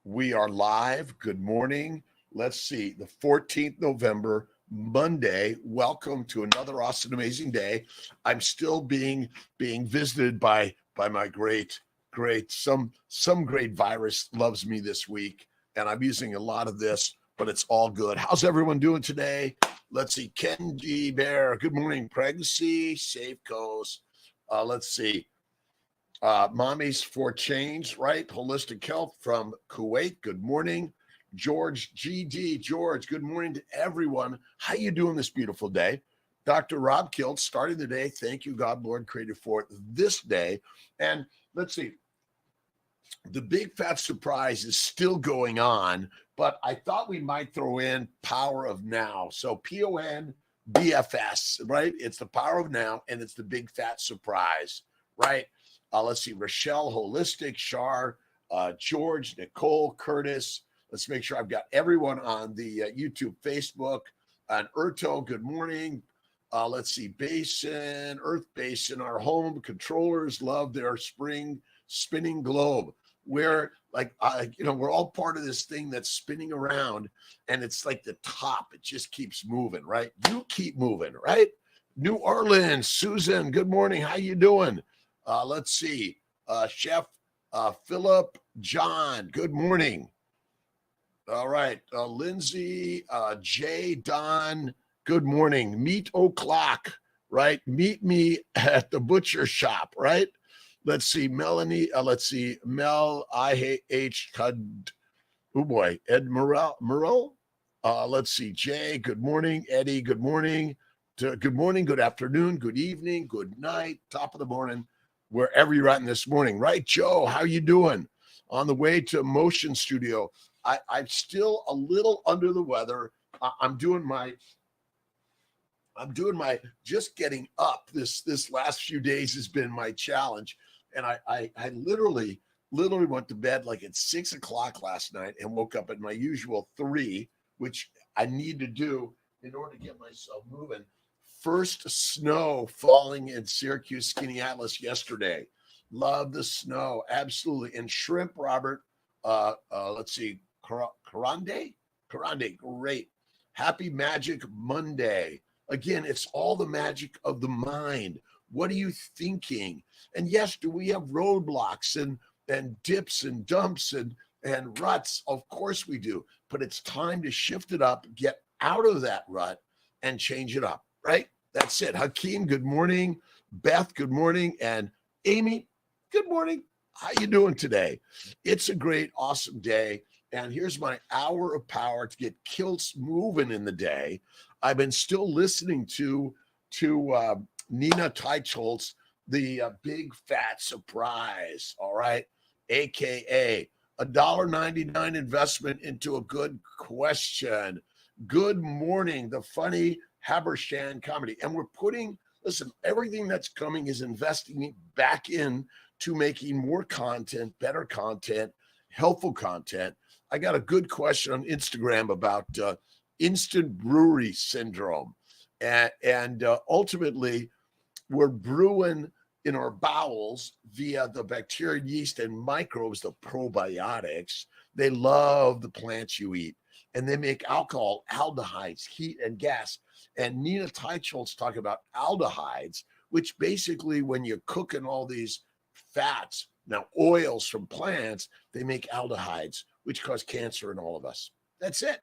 We are live. Good morning. Let's see, the 14th November, Monday. Welcome to another awesome, amazing day. I'm still being visited by my great some great virus loves me this week, and I'm using a lot of this, but it's all good. How's everyone doing today? Let's see, Kenji Bear. Good morning. Pregnancy, safe coast. Let's see. Mommies for Change, right? Holistic Health from Kuwait. Good morning. George GD. George, good morning to everyone. How you doing this beautiful day? Dr. Rob Kiltz, starting the day. Thank you, God, Lord, created for this day. And let's see. The big fat surprise is still going on, but I thought we might throw in Power of Now. So PON BFS, right? It's the Power of Now, and it's the big fat surprise, right? Let's see, Rochelle, Holistic, Shar, George, Nicole, Curtis. Let's make sure I've got everyone on the YouTube, Facebook, and Erto. Good morning. Let's see, Basin, Earth Basin, our home controllers love their spring spinning globe. We're like, we're all part of this thing that's spinning around, and it's like the top. It just keeps moving, right? You keep moving, right? New Orleans, Susan, good morning. How you doing? Let's see, Chef Philip John, good morning. All right, Lindsay, Jay, Don, good morning. Meet O'Clock, right? Meet me at the butcher shop, right? Let's see, Melanie, let's see, Mel, IH, oh boy, Ed Murrell. Let's see, Jay, good morning. Eddie, good morning. Good morning, good afternoon, good evening, good night, top of the morning, wherever you're at this morning, right? Joe, how you doing? On the way to Motion Studio. I'm still a little under the weather. I'm doing my just getting up. This last few days has been my challenge. And I literally went to bed like at 6 o'clock last night and woke up at my usual 3, which I need to do in order to get myself moving. First snow falling in Syracuse Skinny Atlas yesterday. Love the snow, absolutely. And shrimp, Robert. Let's see, Karande, great. Happy Magic Monday. Again, it's all the magic of the mind. What are you thinking? And yes, do we have roadblocks and dips and dumps and ruts? Of course we do. But it's time to shift it up, get out of that rut, and change it up, right? That's it. Hakeem, good morning. Beth, good morning. And Amy, good morning. How you doing today? It's a great, awesome day. And here's my hour of power to get Kiltz moving in the day. I've been still listening to Nina Teicholz, the big fat surprise, all right? AKA $1.99 investment into a good question. Good morning, the funny Habersham comedy. And we're listen, everything that's coming is investing back in to making more content, better content, helpful content. I got a good question on Instagram about instant brewery syndrome. And ultimately, we're brewing in our bowels via the bacteria, yeast, and microbes, the probiotics. They love the plants you eat, and they make alcohol, aldehydes, heat, and gas. And Nina Teicholz talking about aldehydes, which basically, when you're cooking all these fats, now oils from plants, they make aldehydes, which cause cancer in all of us. That's it.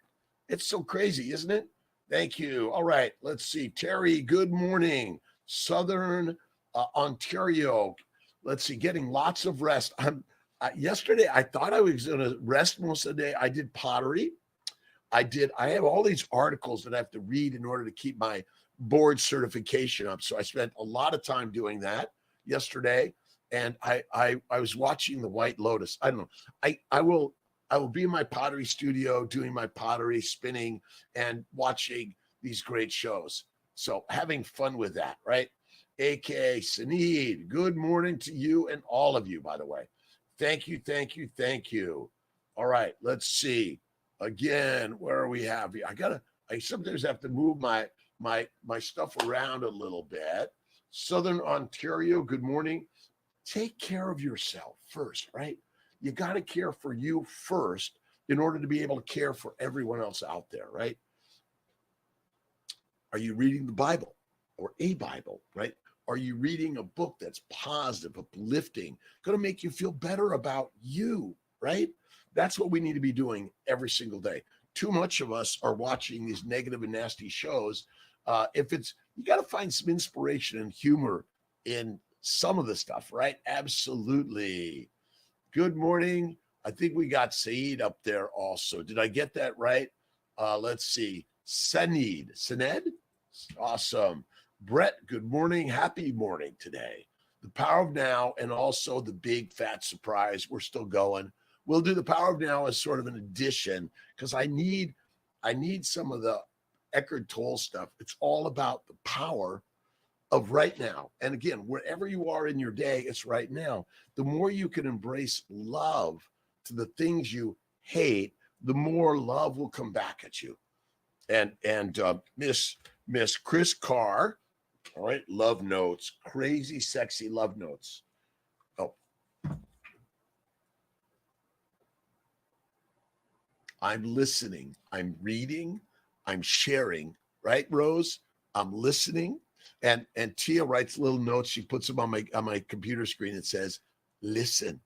It's so crazy, isn't it? Thank you. All right, let's see. Terry, good morning. Southern Ontario. Let's see, getting lots of rest. Yesterday, I thought I was going to rest most of the day. I did pottery. I have all these articles that I have to read in order to keep my board certification up. So I spent a lot of time doing that yesterday. And I was watching the White Lotus. I don't know. I will be in my pottery studio doing my pottery, spinning, and watching these great shows. So having fun with that, right? AKA Saneed, good morning to you and all of you, by the way. Thank you, thank you, thank you. All right, let's see. Again, where are we have here? I sometimes have to move my stuff around a little bit. Southern Ontario, good morning. Take care of yourself first, right? you got to care for you first in order to be able to care for everyone else out there, right? Are you reading the Bible or a Bible, right? Are you reading a book that's positive, uplifting, going to make you feel better about you, right? That's what we need to be doing every single day. Too much of us are watching these negative and nasty shows. You got to find some inspiration and humor in some of the stuff, right? Absolutely. Good morning. I think we got Saeed up there also. Did I get that right? Let's see. Sened? Awesome. Brett, good morning. Happy morning today. The Power of Now and also the big fat surprise. We're still going. We'll do the Power of Now as sort of an addition because I need some of the Eckhart Tolle stuff. It's all about the power of right now. And again, wherever you are in your day, it's right now. The more you can embrace love to the things you hate, the more love will come back at you. And Miss Chris Carr, all right, love notes, crazy, sexy love notes. Oh, I'm listening, I'm reading, I'm sharing, right, Rose? I'm listening. And Tia writes little notes. She puts them on my computer screen. It says, listen.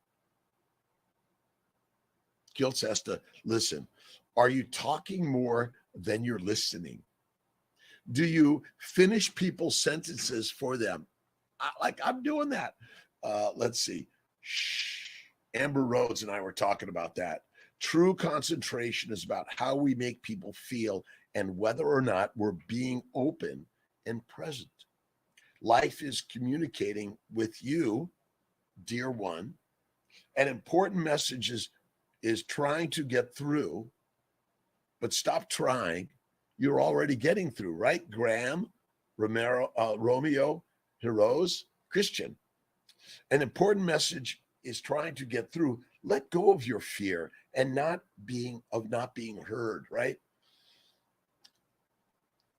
Kiltz has to listen. Are you talking more than you're listening? Do you finish people's sentences for them? I'm doing that. Let's see. Amber Rhodes and I were talking about that. True concentration is about how we make people feel and whether or not we're being open and present. Life is communicating with you, dear one. An important message is trying to get through, but stop trying. You're already getting through, right? Graham, Romeo, Heroes, Christian. An important message is trying to get through. Let go of your fear and not being heard, right?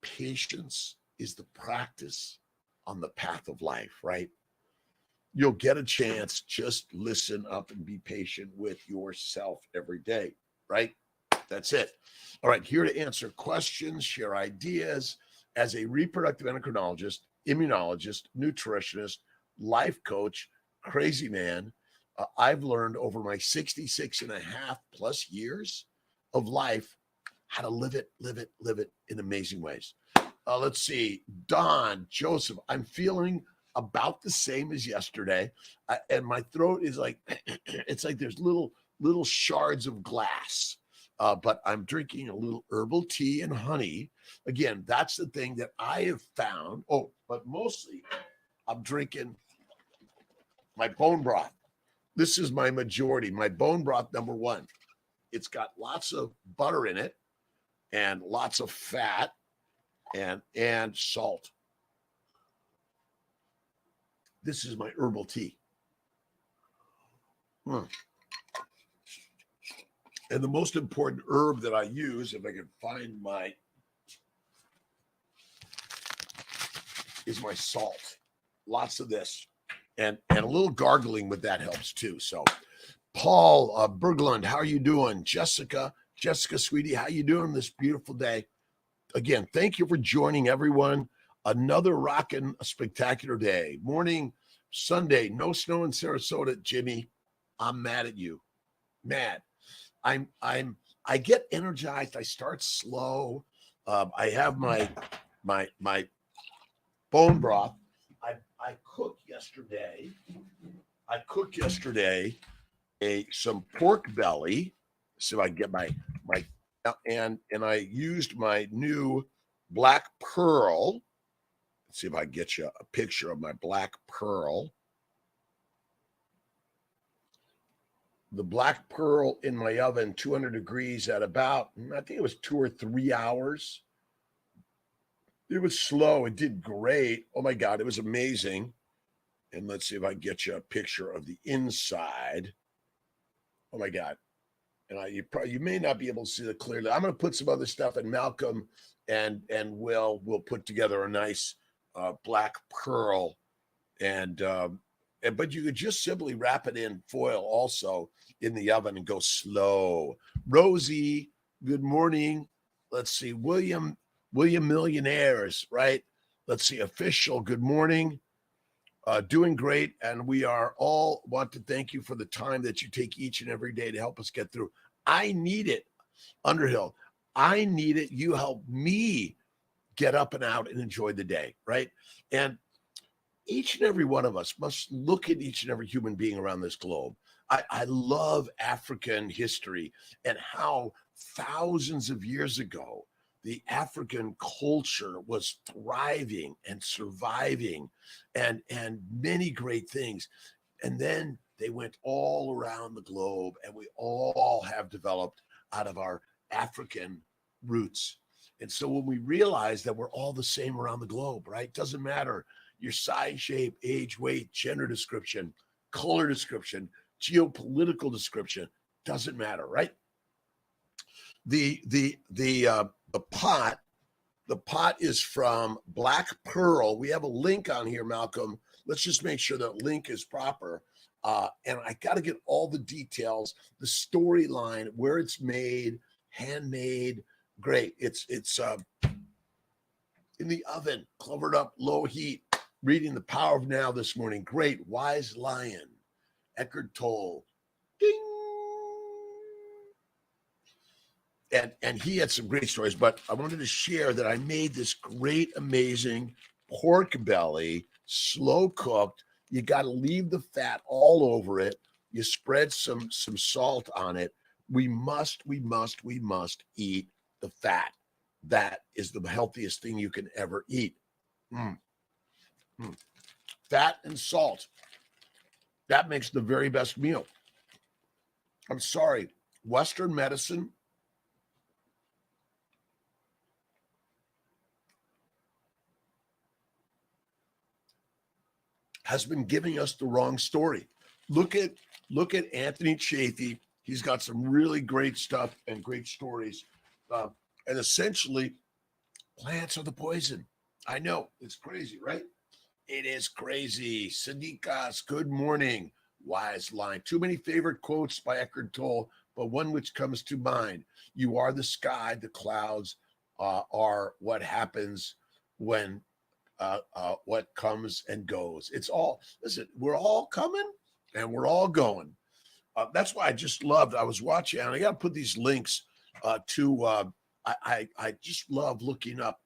Patience is the practice on the path of life, right? You'll get a chance. Just listen up and be patient with yourself every day, right? That's it. All right, here to answer questions, share ideas. As a reproductive endocrinologist, immunologist, nutritionist, life coach, crazy man, I've learned over my 66 and a half plus years of life how to live it in amazing ways. Let's see. Don, Joseph, I'm feeling about the same as yesterday. And my throat is like, it's like there's little shards of glass. But I'm drinking a little herbal tea and honey. Again, that's the thing that I have found. Oh, but mostly I'm drinking my bone broth. This is my majority. My bone broth, number one. It's got lots of butter in it and lots of fat and salt. This is my herbal tea. And the most important herb that I use, if I can find is my salt. Lots of this. And a little gargling with that helps too. So Paul Berglund, how are you doing? Jessica, sweetie, how you doing this beautiful day? Again, thank you for joining everyone. Another rockin' spectacular day. Morning, Sunday, no snow in Sarasota. Jimmy, I'm mad at you. Mad. I get energized. I start slow. I have my bone broth. I cooked yesterday. Some pork belly. So I get my and I used my new black pearl. Let's see if I get you a picture of my black pearl. The black pearl in my oven, 200 degrees at about, I think it was 2 or 3 hours. It was slow. It did great. Oh my God, it was amazing. And let's see if I get you a picture of the inside. Oh my God. And you may not be able to see it clearly. I'm going to put some other stuff, and Malcolm and Will put together a nice black pearl. And But you could just simply wrap it in foil also in the oven and go slow. Rosie, good morning. Let's see, William Millionaires, right? Let's see, Official, good morning. Doing great, and we are all want to thank you for the time that you take each and every day to help us get through. I need it, Underhill. I need it. You help me get up and out and enjoy the day, right? And each and every one of us must look at each and every human being around this globe. I love African history and how thousands of years ago, the African culture was thriving and surviving and many great things. And then they went all around the globe, and we all have developed out of our African roots. And so when we realize that we're all the same around the globe, right? Doesn't matter your size, shape, age, weight, gender description, color description, geopolitical description, doesn't matter, right? The pot is from Black Pearl. We have a link on here, Malcolm. Let's just make sure that link is proper. And I got to get all the details, the storyline, where it's made, handmade. Great. It's in the oven, covered up, low heat. Reading The Power of Now this morning. Great. Wise Lion. Eckhart Tolle. Ding. And he had some great stories, but I wanted to share that I made this great, amazing pork belly, slow cooked. You got to leave the fat all over it. You spread some salt on it. We must eat the fat. That is the healthiest thing you can ever eat. Fat and salt. That makes the very best meal. I'm sorry, Western medicine has been giving us the wrong story. Look at Anthony Chafee. He's got some really great stuff and great stories. And essentially, plants are the poison. I know, it's crazy, right? It is crazy. Sadiqas, good morning. Wise line. Too many favorite quotes by Eckhart Tolle, but one which comes to mind. You are the sky, the clouds are what happens when what comes and goes. It's all, listen, we're all coming and we're all going. That's why I just loved, I was watching, and I got to put these links to, I just love looking up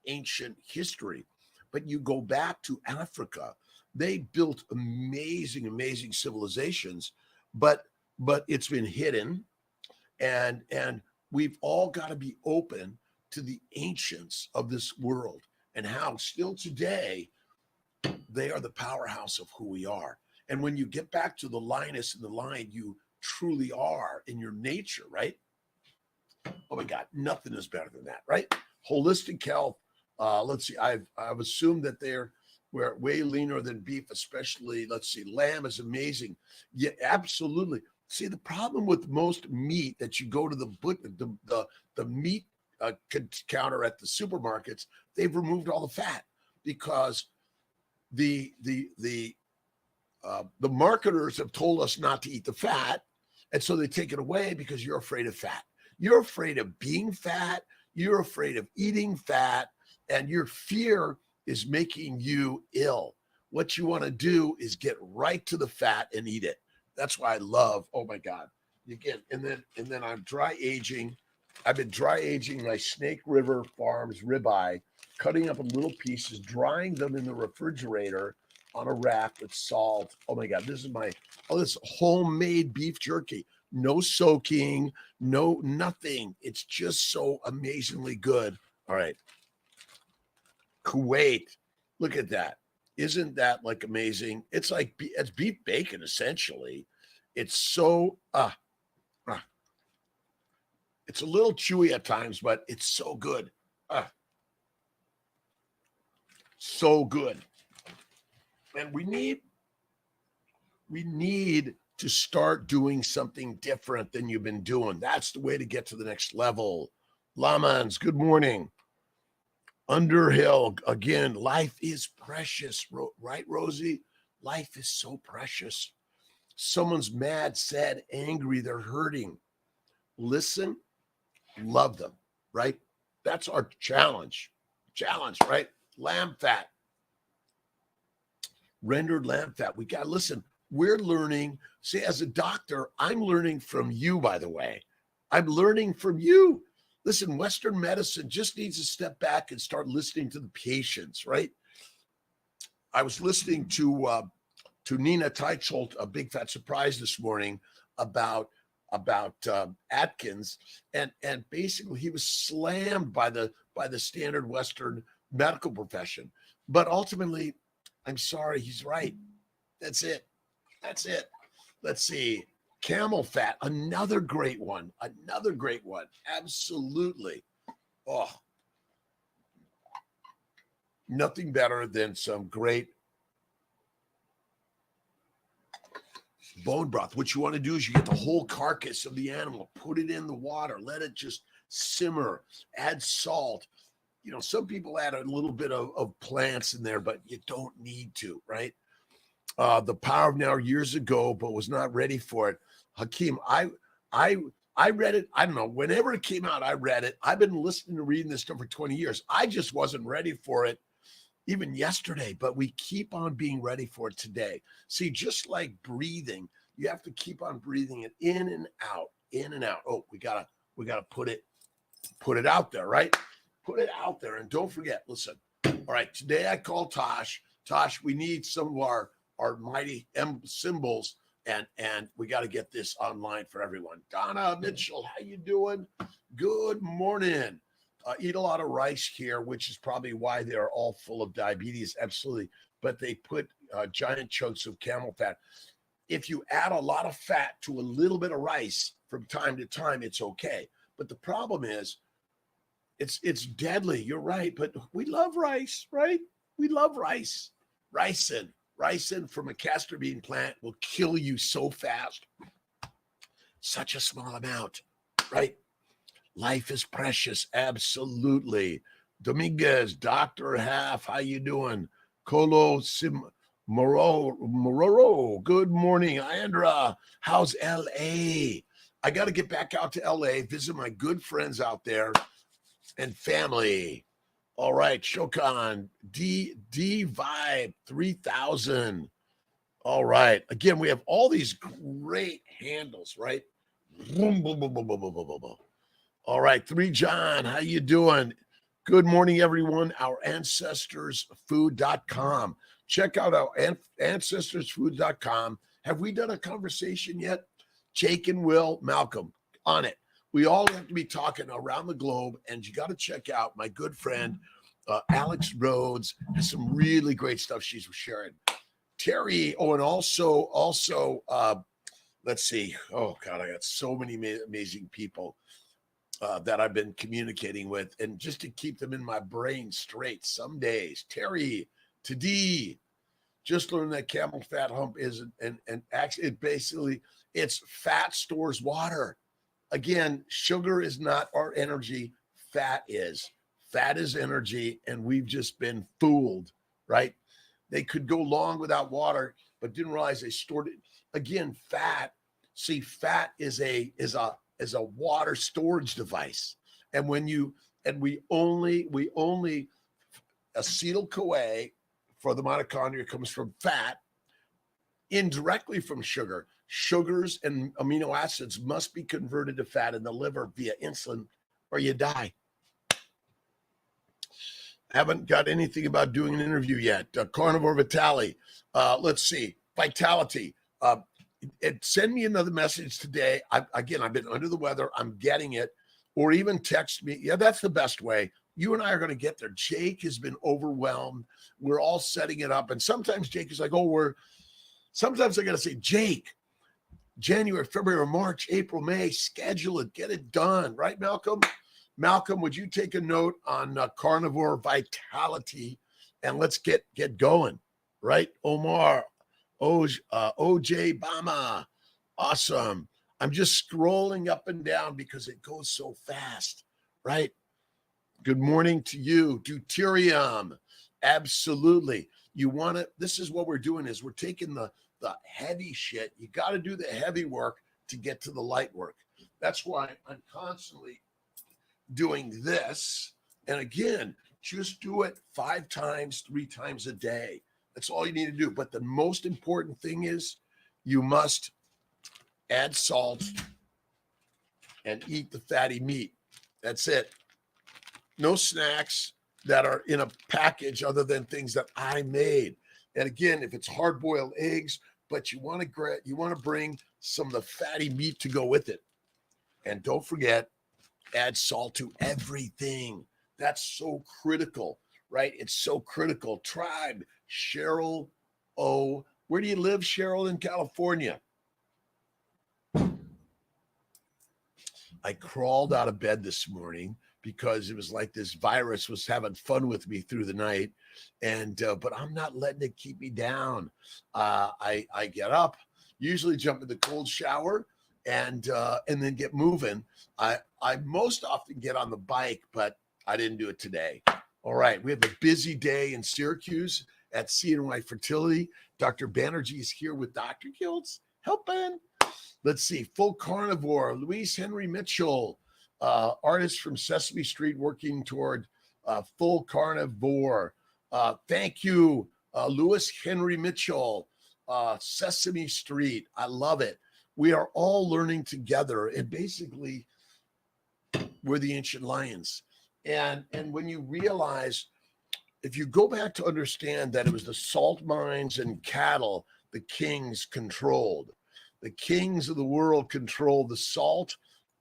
ancient history. But you go back to Africa, they built amazing civilizations, but it's been hidden, and we've all got to be open to the ancients of this world and how still today they are the powerhouse of who we are. And when you get back to the lioness and the lion, you truly are in your nature, right? Oh my God, nothing is better than that, right? Holistic health. Let's see, I've assumed that we're way leaner than beef, especially, let's see, lamb is amazing. Yeah, absolutely. See, the problem with most meat that you go to the meat counter at the supermarkets, they've removed all the fat because the marketers have told us not to eat the fat, and so they take it away because you're afraid of fat. You're afraid of being fat. You're afraid of eating fat. And your fear is making you ill. What you want to do is get right to the fat and eat it. That's why I love, oh my God. Again, and then I'm dry aging. I've been dry aging my Snake River Farms ribeye, cutting up in little pieces, drying them in the refrigerator on a rack with salt. Oh my God, this is homemade beef jerky. No soaking, no nothing. It's just so amazingly good. All right. Kuwait, look at that. Isn't that like amazing? It's like, it's beef bacon, essentially. It's so, it's a little chewy at times, but it's so good. So good. And we need to start doing something different than you've been doing. That's the way to get to the next level. Lamans, good morning. Underhill, again, life is precious, right, Rosie? Life is so precious. Someone's mad, sad, angry, they're hurting. Listen, love them, right? That's our challenge. Challenge, right? Lamb fat. Rendered lamb fat. We got to listen. We're learning. See, as a doctor, I'm learning from you, by the way. I'm learning from you. Listen, Western medicine just needs to step back and start listening to the patients, right? I was listening to Nina Teicholz, a big fat surprise this morning about Atkins, and basically he was slammed by the standard Western medical profession. But ultimately, I'm sorry, he's right. That's it. Let's see. Camel fat, another great one. Absolutely. Oh, nothing better than some great bone broth. What you want to do is you get the whole carcass of the animal, put it in the water, let it just simmer, add salt. You know, some people add a little bit of plants in there, but you don't need to, right? The Power of Now years ago, but was not ready for it. Hakeem, I read it. I don't know. Whenever it came out, I read it. I've been listening to reading this stuff for 20 years. I just wasn't ready for it even yesterday, but we keep on being ready for it today. See, just like breathing, you have to keep on breathing it in and out, in and out. Oh, we gotta put it out there, right? Put it out there, and don't forget. Listen, all right. Today I called Tosh. Tosh, we need some of our mighty M symbols, and we got to get this online for everyone. Donna Mitchell, how you doing? Good morning. Eat a lot of rice here, which is probably why they're all full of diabetes. Absolutely. But they put giant chunks of camel fat. If you add a lot of fat to a little bit of rice from time to time, it's okay. But the problem is it's deadly. You're right. But we love rice, right? We love rice. Ricin from a castor bean plant will kill you so fast. Such a small amount, right? Life is precious. Absolutely. Dominguez, Dr. Half, how you doing? Colo Mororo, good morning. Andra, how's LA? I got to get back out to LA, visit my good friends out there and family. All right, Shokan, D Vibe 3000. All right. Again, we have all these great handles, right? Boom, boom, boom, boom, boom, boom, boom, boom. All right, 3 John, how you doing? Good morning, everyone. Our ancestorsfood.com. Check out our ancestorsfood.com. Have we done a conversation yet? Jake and Will, Malcolm, on it. We all have to be talking around the globe, and you got to check out my good friend, Alex Rhodes, has some really great stuff she's sharing. Terry, and also, let's see. Oh, God, I got so many amazing people that I've been communicating with, and just to keep them in my brain straight some days. Terry, Tadi, just learned that camel fat hump is, and actually it basically, it's fat stores water. Again, sugar is not our energy. Fat is. Fat is energy, and we've just been fooled, right? They could go long without water, but didn't realize they stored it. Again, fat. See, fat is a water storage device, and we only acetyl-CoA for the mitochondria comes from fat, indirectly from sugar. Sugars and amino acids must be converted to fat in the liver via insulin, or you die. Haven't got anything about doing an interview yet. Carnivore Vitality. Let's see. Vitality. Send me another message today. I've been under the weather. I'm getting it. Or even text me. Yeah, that's the best way. You and I are going to get there. Jake has been overwhelmed. We're all setting it up. And sometimes Jake is like, sometimes I got to say, Jake, January, February, March, April, May, schedule it, get it done. Right, Malcolm? Malcolm, would you take a note on Carnivore Vitality, and let's get going, right? Omar, OJ Bama, awesome. I'm just scrolling up and down because it goes so fast, right? Good morning to you. Deuterium, absolutely. this is what we're doing is we're taking the heavy shit. You got to do the heavy work to get to the light work. That's why I'm constantly doing this. And again, just do it 5 times, 3 times a day. That's all you need to do. But the most important thing is you must add salt and eat the fatty meat. That's it. No snacks that are in a package other than things that I made. And again, if it's hard-boiled eggs, but you want to bring some of the fatty meat to go with it. And don't forget, add salt to everything. That's so critical, right? It's so critical. Tribe, Cheryl O. Where do you live, Cheryl? In California. I crawled out of bed this morning because it was like this virus was having fun with me through the night. And, but I'm not letting it keep me down. I get up, usually jump in the cold shower and then get moving. I most often get on the bike, but I didn't do it today. All right. We have a busy day in Syracuse at CNY Fertility. Dr. Banerjee is here with Dr. Kiltz helping. Let's see. Full Carnivore, Louise Henry Mitchell, artist from Sesame Street working toward Full Carnivore. Thank you, Louis Henry Mitchell, Sesame Street. I love it. We are all learning together, and basically we're the ancient lions. And when you realize, if you go back to understand that it was the salt mines and cattle the kings controlled. The kings of the world controlled the salt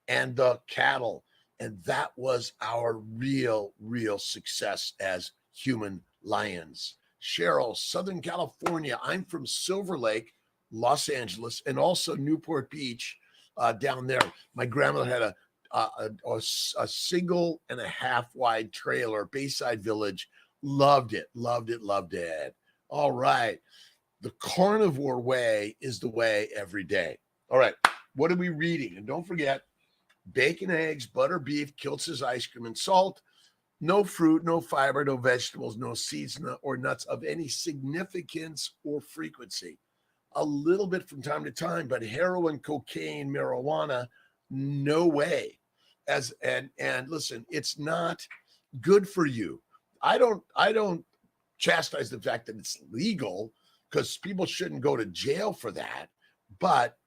and the cattle. And that was our real success as human lions. Cheryl, Southern California. I'm from Silver Lake, Los Angeles, and also Newport Beach down there. My grandmother had a single and a half wide trailer, Bayside Village. Loved it. All right. The carnivore way is the way every day. All right. What are we reading? And don't forget, bacon, eggs, butter, beef, Kiltz's ice cream, and salt. No fruit, no fiber, no vegetables, no seeds or nuts of any significance or frequency. A little bit from time to time, but heroin, cocaine, marijuana, no way. And listen, it's not good for you. I don't chastise the fact that it's legal, because people shouldn't go to jail for that, but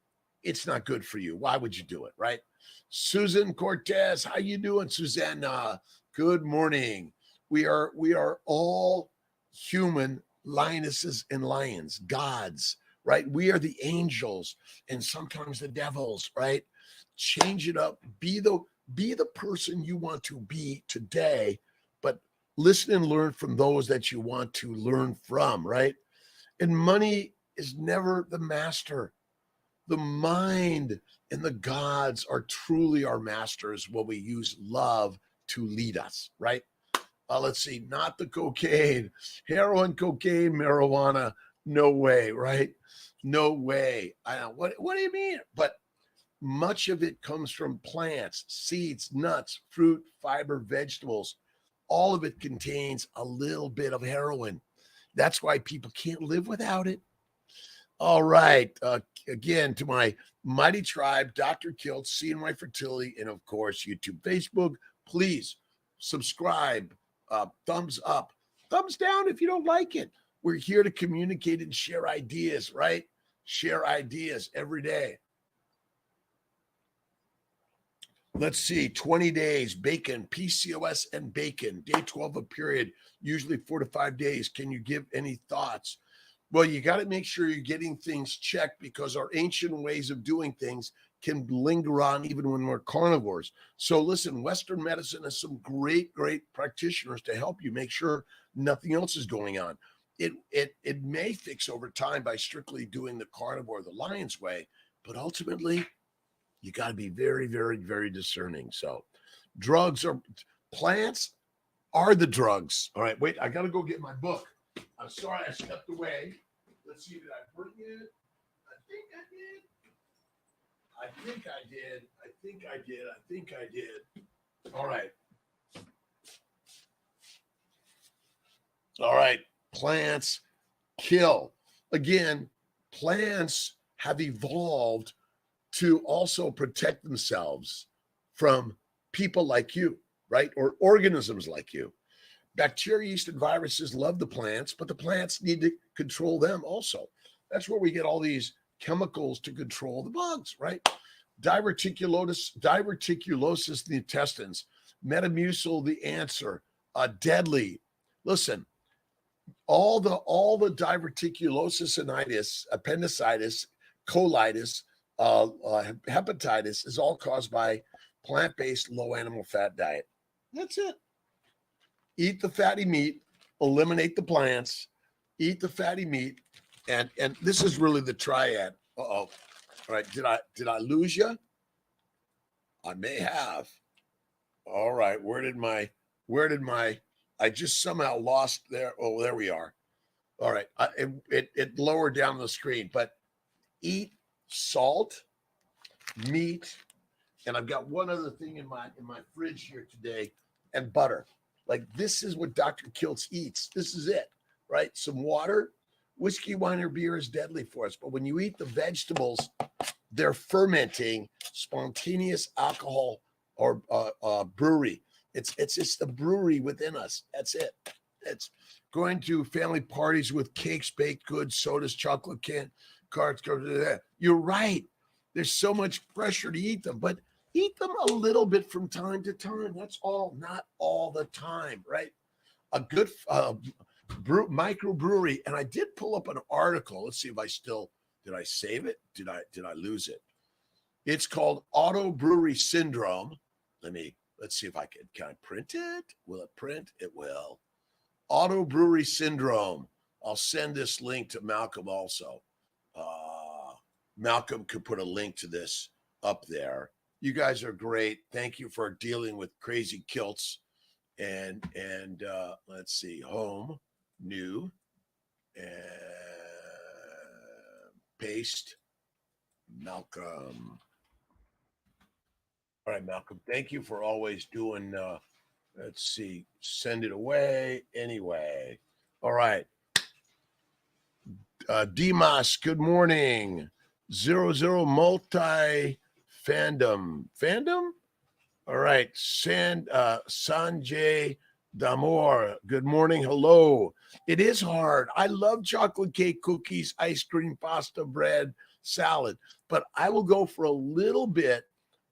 it's not good for you. Why would you do it, right? Susan Cortez, how you doing, Susanna? Good morning. We are all human lionesses and lions, gods, right? We are the angels and sometimes the devils, right? Change it up. Be the person you want to be today, but listen and learn from those that you want to learn from, right? And money is never the master. The mind and the gods are truly our masters when we use love to lead us, right? Let's see, not the cocaine, heroin, cocaine, marijuana, no way, right? No way. I don't, what do you mean? But much of it comes from plants, seeds, nuts, fruit, fiber, vegetables. All of it contains a little bit of heroin. That's why people can't live without it. All right. Again, to my mighty tribe, Dr. Kiltz, CNY Fertility, and of course, YouTube, Facebook, please subscribe, thumbs up, thumbs down if you don't like it. We're here to communicate and share ideas, right? Share ideas every day. Let's see, 20 days, bacon, PCOS and bacon, day 12 a period, usually 4 to 5 days. Can you give any thoughts? Well, you got to make sure you're getting things checked, because our ancient ways of doing things can linger on even when we're carnivores. So listen, Western medicine has some great practitioners to help you make sure nothing else is going on. It may fix over time by strictly doing the carnivore, the lion's way, but ultimately you got to be very discerning. So plants are the drugs. All right, wait, I got to go get my book. I'm sorry I stepped away. Let's see, did I bring it? I think I did. All right. All right. Plants kill. Again, plants have evolved to also protect themselves from people like you, right? Or organisms like you. Bacteria, yeast, and viruses love the plants, but the plants need to control them also. That's where we get all these chemicals to control the bugs, right? Diverticulosis in the intestines, Metamucil, the answer, deadly. Listen, all the diverticulosis, appendicitis, colitis, hepatitis is all caused by plant-based low animal fat diet. That's it. Eat the fatty meat, eliminate the plants, eat the fatty meat, and this is really the triad. All right, did I lose you? I may have. All right, where did my I just somehow lost there. Oh, there we are. All right, it lowered down the screen, but eat salt, meat, and I've got one other thing in my fridge here today, and butter. Like, this is what Dr. Kiltz eats. This is it, right? Some water. Whiskey, wine, or beer is deadly for us, but when you eat the vegetables, they're fermenting spontaneous alcohol or brewery. It's the brewery within us. That's it. It's going to family parties with cakes, baked goods, sodas, chocolate cards. You're right. There's so much pressure to eat them, but eat them a little bit from time to time. That's all, not all the time, right? A good microbrewery. And I did pull up an article. Let's see if did I save it? Did I lose it? It's called Auto Brewery Syndrome. Let's see if can I print it? Will it print? It will. Auto Brewery Syndrome. I'll send this link to Malcolm also. Malcolm could put a link to this up there. You guys are great. Thank you for dealing with crazy Kiltz. And let's see, home, new, and paste, Malcolm. All right, Malcolm, thank you for always doing, let's see, send it away. Anyway, all right. Dimas, good morning. 00 multi fandom. All right. Sanjay Damor, good morning. Hello. It is hard. I love chocolate cake, cookies, ice cream, pasta, bread, salad, but I will go for a little bit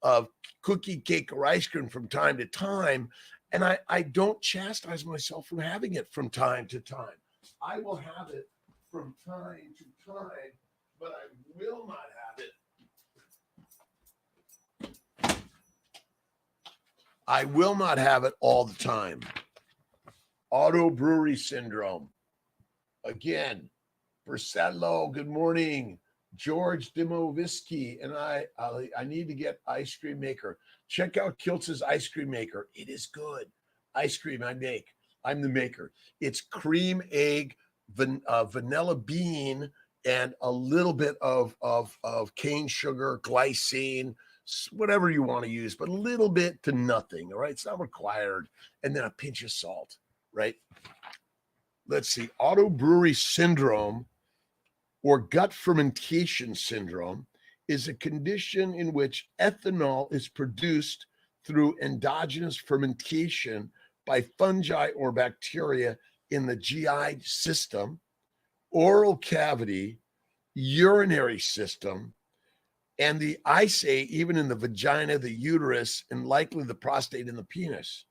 of cookie, cake, or ice cream from time to time. And I don't chastise myself from having it from time to time. I will have it from time to time, but I will not have it. I will not have it all the time. Auto brewery syndrome. Again, Versello, good morning. George Dimovisky, and I need to get ice cream maker. Check out Kiltz's ice cream maker. It is good. Ice cream I make. I'm the maker. It's cream, egg, vanilla bean, and a little bit of cane sugar, glycine, whatever you want to use, but a little bit to nothing. All right, it's not required. And then a pinch of salt. Right. Let's see. Auto brewery syndrome, or gut fermentation syndrome, is a condition in which ethanol is produced through endogenous fermentation by fungi or bacteria in the GI system, oral cavity, urinary system, and I say even in the vagina, the uterus, and likely the prostate and the penis.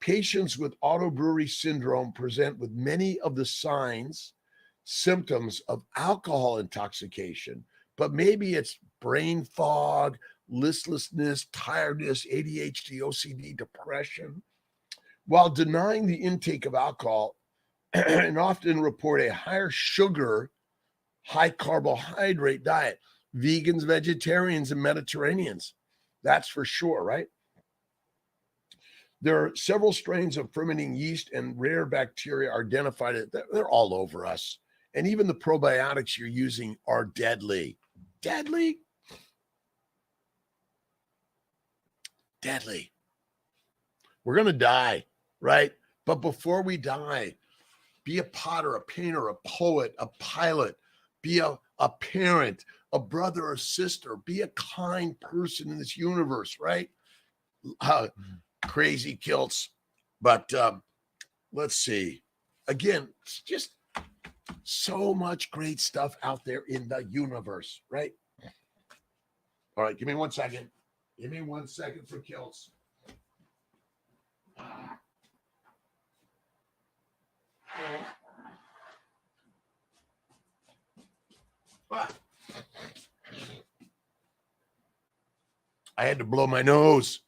Patients with auto brewery syndrome present with many of the signs, symptoms of alcohol intoxication, but maybe it's brain fog, listlessness, tiredness, ADHD, OCD, depression, while denying the intake of alcohol and often report a higher sugar, high carbohydrate diet. Vegans, vegetarians, and Mediterraneans, that's for sure, right? There are several strains of fermenting yeast and rare bacteria are identified. They're all over us. And even the probiotics you're using are deadly. Deadly? Deadly. We're going to die, right? But before we die, Be a potter, a painter, a poet, a pilot. Be a parent, a brother or sister. Be a kind person in this universe, right? Crazy Kiltz. But let's see. Again, it's just so much great stuff out there in the universe, right? All right, give me 1 second. Give me 1 second for Kiltz. I had to blow my nose.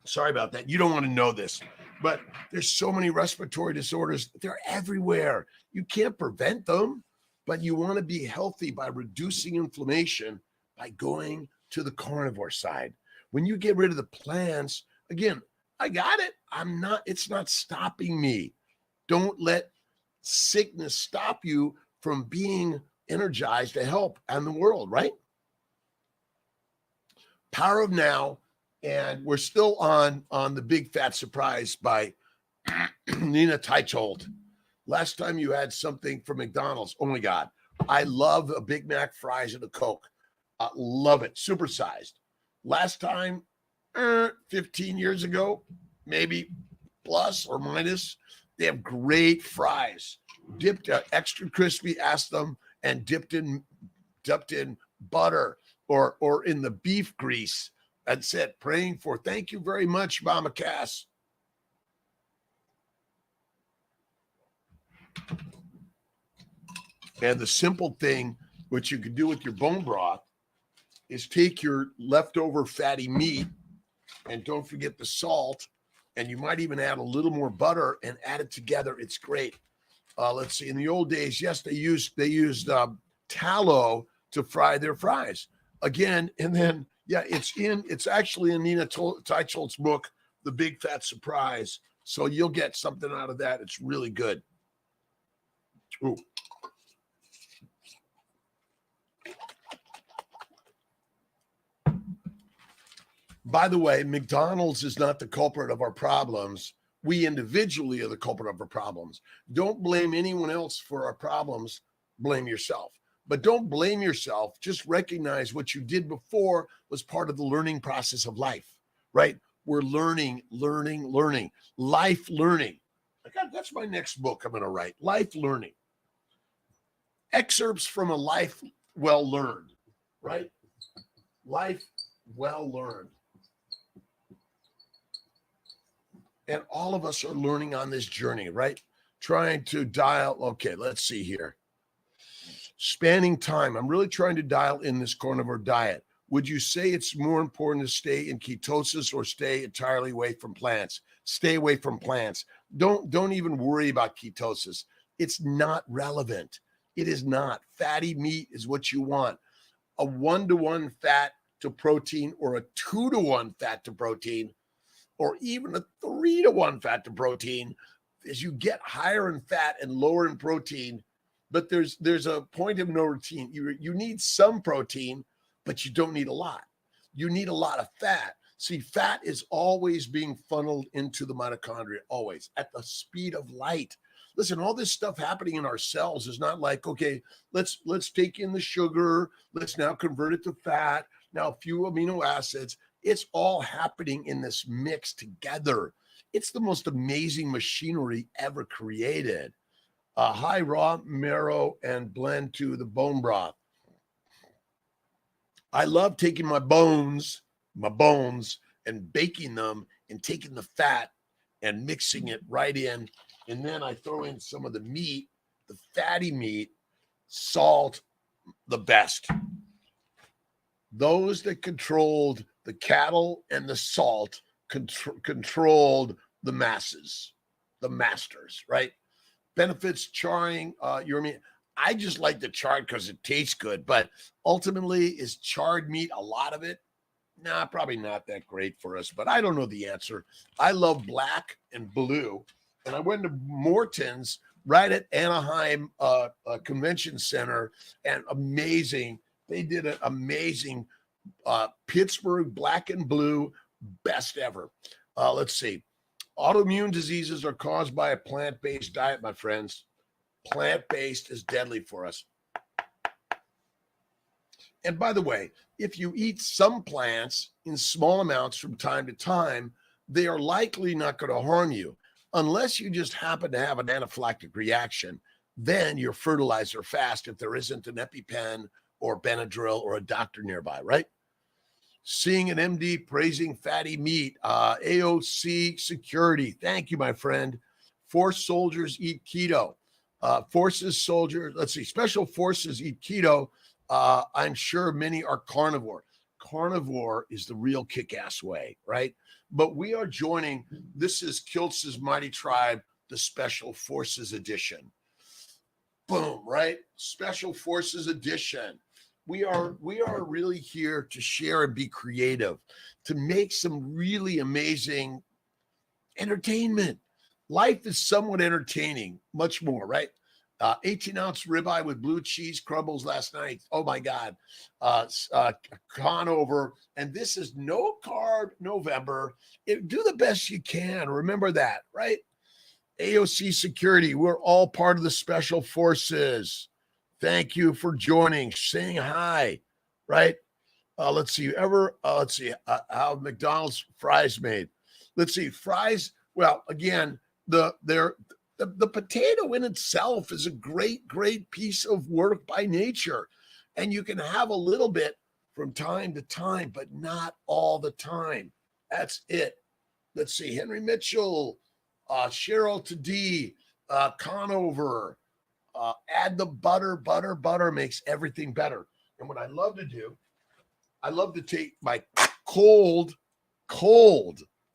Sorry about that. You don't want to know this, but there's so many respiratory disorders. They're everywhere. You can't prevent them, but you want to be healthy by reducing inflammation by going to the carnivore side. When you get rid of the plants, again, I got it. It's not stopping me. Don't let sickness stop you from being energized to help and the world, right? Power of Now. And we're still on the Big Fat Surprise by Nina Teicholz. Last time you had something from McDonald's. Oh my God. I love a Big Mac, fries, and a Coke. Love it. Supersized. Last time, 15 years ago, maybe plus or minus, they have great fries. Dipped extra crispy, asked them, and dipped in butter or in the beef grease. That's it. Praying for. Thank you very much, Mama Cass. And the simple thing, which you can do with your bone broth, is take your leftover fatty meat and don't forget the salt. And you might even add a little more butter and add it together. It's great. Let's see. In the old days, yes, they used tallow to fry their fries. Again, and then yeah, it's actually in Nina Teicholz's book, The Big Fat Surprise. So you'll get something out of that. It's really good. Ooh. By the way, McDonald's is not the culprit of our problems. We individually are the culprit of our problems. Don't blame anyone else for our problems. Blame yourself. But don't blame yourself. Just recognize what you did before was part of the learning process of life, right? We're learning. Life learning. That's my next book I'm going to write. Life learning. Excerpts from a life well learned, right? Life well learned. And all of us are learning on this journey, right? Trying to dial. Okay, let's see here. Spanning time. I'm really trying to dial in this carnivore diet. Would you say it's more important to stay in ketosis or stay entirely away from plants? Stay away from plants. Don't even worry about ketosis. It's not relevant. It is not. Fatty meat is what you want. A 1-to-1 fat to protein or a 2-to-1 fat to protein or even a 3-to-1 fat to protein. As you get higher in fat and lower in protein, but there's a point of no return. You need some protein, but you don't need a lot. You need a lot of fat. See, fat is always being funneled into the mitochondria, always at the speed of light. Listen, all this stuff happening in our cells is not like, okay, let's take in the sugar. Let's now convert it to fat. Now a few amino acids. It's all happening in this mix together. It's the most amazing machinery ever created. High raw marrow and blend to the bone broth. I love taking my bones, and baking them and taking the fat and mixing it right in. And then I throw in some of the meat, the fatty meat, salt, the best. Those that controlled the cattle and the salt controlled the masses, the masters, right? Benefits charring your meat. I just like the charred because it tastes good, but ultimately, is charred meat a lot of it? Nah, probably not that great for us, but I don't know the answer. I love black and blue, and I went to Morton's right at Anaheim Convention Center, and amazing. They did an amazing Pittsburgh black and blue, best ever. Let's see. Autoimmune diseases are caused by a plant-based diet, my friends. Plant-based is deadly for us. And by the way, if you eat some plants in small amounts from time to time, they are likely not going to harm you unless you just happen to have an anaphylactic reaction. Then you're fertilizer fast if there isn't an EpiPen or Benadryl or a doctor nearby, right? Seeing an MD praising fatty meat, AOC security. Thank you, my friend. Force soldiers eat keto. Forces soldiers, let's see, special forces eat keto. I'm sure many are carnivore. Carnivore is the real kick-ass way, right? But we are joining, this is Kiltz's Mighty Tribe, the Special Forces Edition. Boom, right? Special Forces Edition. We are really here to share and be creative, to make some really amazing entertainment. Life is somewhat entertaining, much more, right? 18-ounce ribeye with blue cheese crumbles last night. Oh my God. Conover. And this is no carb November. Do the best you can. Remember that, right? AOC security. We're all part of the special forces. Thank you for joining, saying hi, right? Let's see, how McDonald's fries made. Let's see, fries. Well, again, the potato in itself is a great piece of work by nature. And you can have a little bit from time to time, but not all the time. That's it. Let's see, Henry Mitchell, Cheryl to D, Conover, add the butter. Butter makes everything better. And what I love to do, I love to take my cold,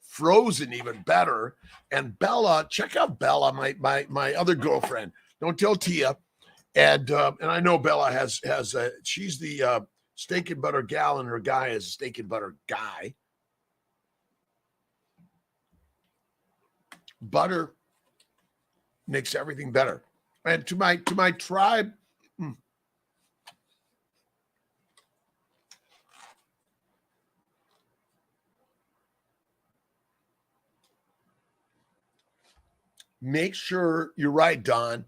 frozen even better. And Bella, check out Bella, my other girlfriend. Don't tell Tia. And I know Bella has she's the steak and butter gal, and her guy is a steak and butter guy. Butter makes everything better. And to my tribe, make sure you're right, Don.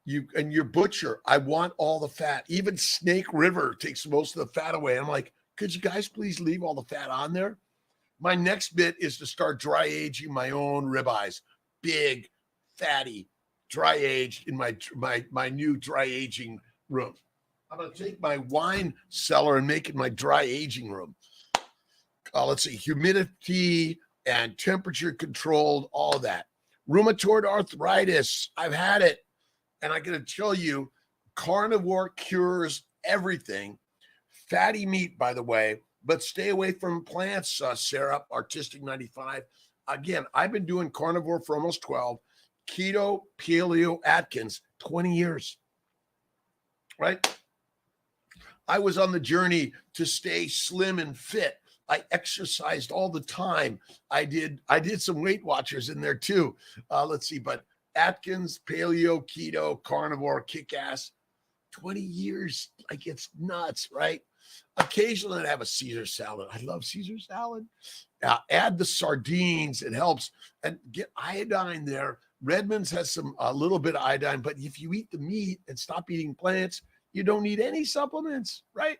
Your butcher, I want all the fat. Even Snake River takes most of the fat away. I'm like, could you guys please leave all the fat on there? My next bit is to start dry aging my own ribeyes, big, fatty, dry aged in my new dry aging room. I'm going to take my wine cellar and make it my dry aging room. Let's see, humidity and temperature controlled, all of that. Rheumatoid arthritis, I've had it. And I got to tell you, carnivore cures everything. Fatty meat, by the way, but stay away from plants, Sarah, Artistic 95. Again, I've been doing carnivore for almost 12. Keto, paleo, Atkins, 20 years, right? I was on the journey to stay slim and fit. I exercised all the time. I did some Weight Watchers in there too. Let's see, but Atkins, paleo, keto, carnivore, kick-ass, 20 years, like it's nuts, right? Occasionally I have a Caesar salad. I love Caesar salad. Add the sardines, it helps. And get iodine there. Redmond's has a little bit of iodine, but if you eat the meat and stop eating plants, you don't need any supplements, right?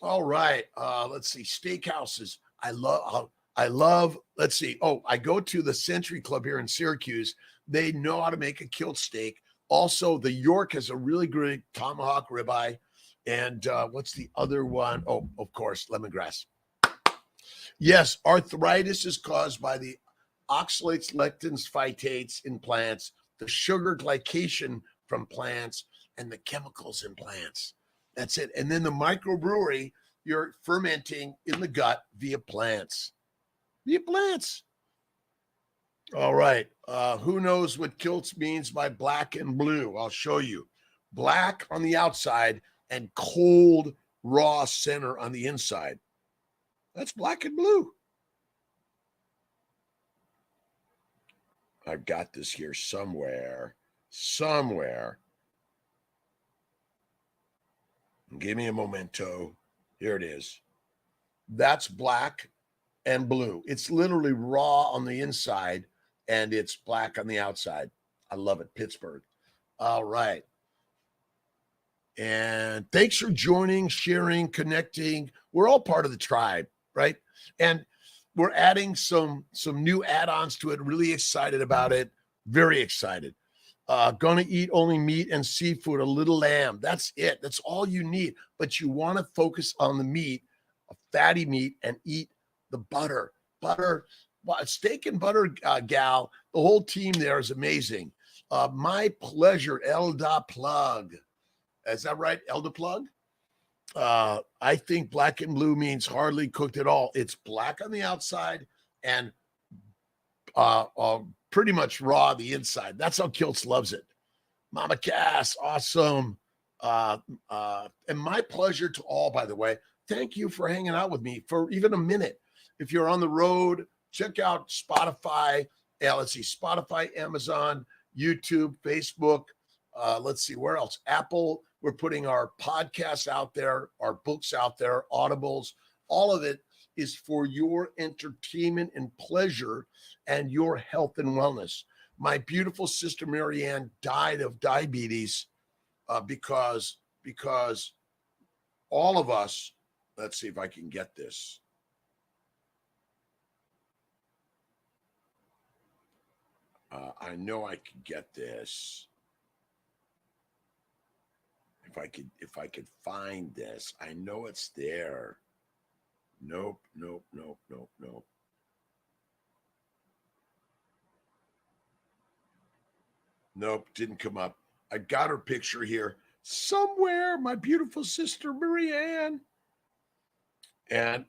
All right. Let's see. Steakhouses. I love, let's see. Oh, I go to the Century Club here in Syracuse. They know how to make a Kiltz steak. Also, the York has a really great tomahawk ribeye. And what's the other one? Oh, of course, lemongrass. Yes, arthritis is caused by the oxalates, lectins, phytates in plants, the sugar glycation from plants, and the chemicals in plants. That's it. And then the microbrewery, you're fermenting in the gut via plants. All right. Who knows what Kiltz means by black and blue? I'll show you. Black on the outside and cold, raw center on the inside. That's black and blue. I've got this here somewhere. Give me a momento. Here it is. That's black and blue. It's literally raw on the inside and it's black on the outside. I love it. Pittsburgh. All right. And thanks for joining, sharing, connecting. We're all part of the tribe, right? And we're adding some new add-ons to it. Really excited about it. Very excited. Gonna eat only meat and seafood, a little lamb. That's it. That's all you need. But you want to focus on the meat, a fatty meat, and eat the butter. Butter, steak and butter, gal. The whole team there is amazing. My pleasure, Elda Plug. Is that right? Elda Plug? I think black and blue means hardly cooked at all. It's black on the outside and pretty much raw on the inside. That's how Kiltz loves it. Mama Cass, awesome. And my pleasure to all, by the way. Thank you for hanging out with me for even a minute. If you're on the road, check out Spotify. Let's see, Spotify, Amazon, YouTube, Facebook. Let's see, where else? Apple. We're putting our podcasts out there, our books out there, Audibles. All of it is for your entertainment and pleasure and your health and wellness. My beautiful sister Marianne died of diabetes because all of us, let's see if I can get this. I know I can get this. If I could find this, I know it's there. Nope. Nope, didn't come up. I got her picture here somewhere. My beautiful sister Marianne. And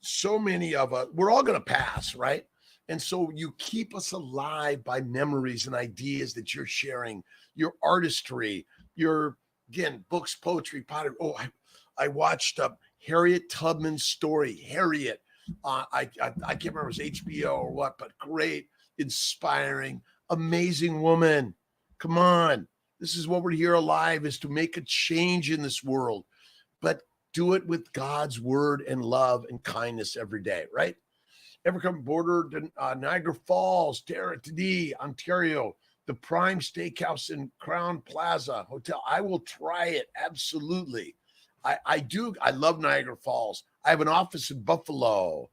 so many of us, we're all going to pass, right? And so you keep us alive by memories and ideas that you're sharing, your artistry, your, again, books, poetry, pottery. Oh, I watched Harriet Tubman's story. Harriet, I can't remember if it was HBO or what, but great, inspiring, amazing woman. Come on. This is what we're here alive, is to make a change in this world, but do it with God's word and love and kindness every day, right? Evercombe border to Niagara Falls, Terre-Haute, Ontario, the Prime Steakhouse in Crown Plaza Hotel. I will try it. Absolutely. I do. I love Niagara Falls. I have an office in Buffalo,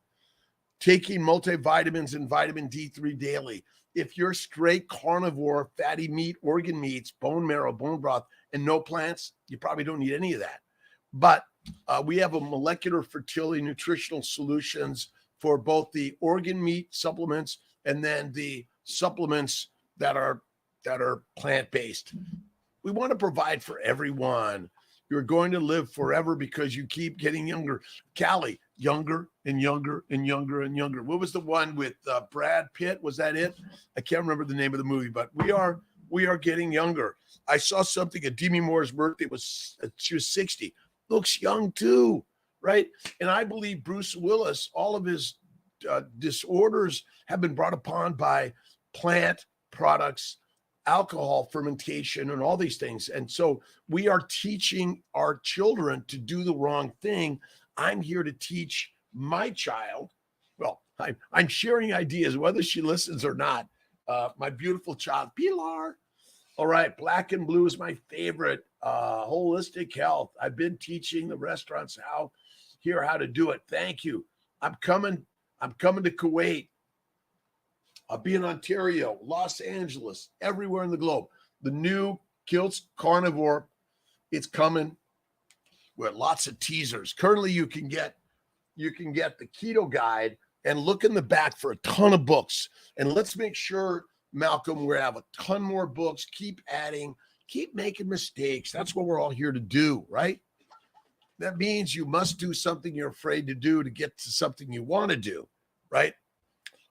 taking multivitamins and vitamin D3 daily. If you're straight carnivore, fatty meat, organ meats, bone marrow, bone broth, and no plants, you probably don't need any of that. But we have a molecular fertility nutritional solutions for both the organ meat supplements and then the supplements that are plant-based. We want to provide for everyone. You're going to live forever because you keep getting younger. Callie, younger and younger and younger and younger. What was the one with Brad Pitt? Was that it? I can't remember the name of the movie, but we are getting younger. I saw something at Demi Moore's birthday. She was 60. Looks young too, right? And I believe Bruce Willis, all of his disorders have been brought upon by plant products, alcohol fermentation, and all these things. And so we are teaching our children to do the wrong thing. I'm here to teach my child. Well, I'm sharing ideas, whether she listens or not. My beautiful child, Pilar. All right, black and blue is my favorite. Holistic health. I've been teaching the restaurants how to do it. Thank you. I'm coming to Kuwait. I'll be in Ontario, Los Angeles, everywhere in the globe. The new Kiltz Carnivore, it's coming with lots of teasers. Currently, you can get the keto guide and look in the back for a ton of books. And let's make sure, Malcolm, we have a ton more books. Keep adding, keep making mistakes. That's what we're all here to do, right? That means you must do something you're afraid to do to get to something you want to do, right?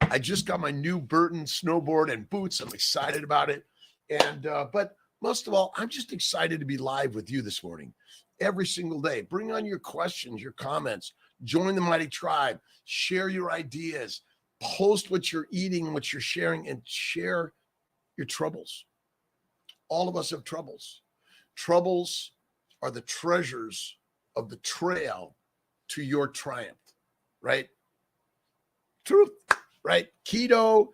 I just got my new Burton snowboard and boots. I'm excited about it. And but most of all, I'm just excited to be live with you this morning, every single day. Bring on your questions, your comments. Join the mighty tribe. Share your ideas. Post what you're eating, what you're sharing, and share your troubles. All of us have troubles. Troubles are the treasures of the trail to your triumph, right? Truth, right? Keto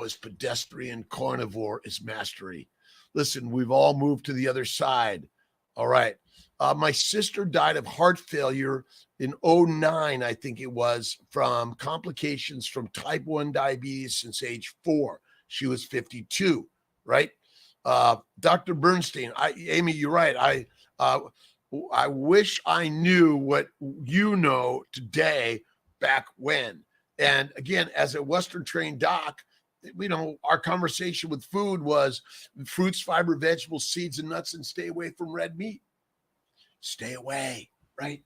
is pedestrian. Carnivore is mastery. Listen, we've all moved to the other side. All right. My sister died of heart failure in 2009, I think it was, from complications from type 1 diabetes since age 4. She was 52, right? Dr. Bernstein, Amy, you're right. I wish I knew what you know today back when. And again, as a Western trained doc, our conversation with food was fruits, fiber, vegetables, seeds, and nuts, and stay away from red meat. Stay away, right?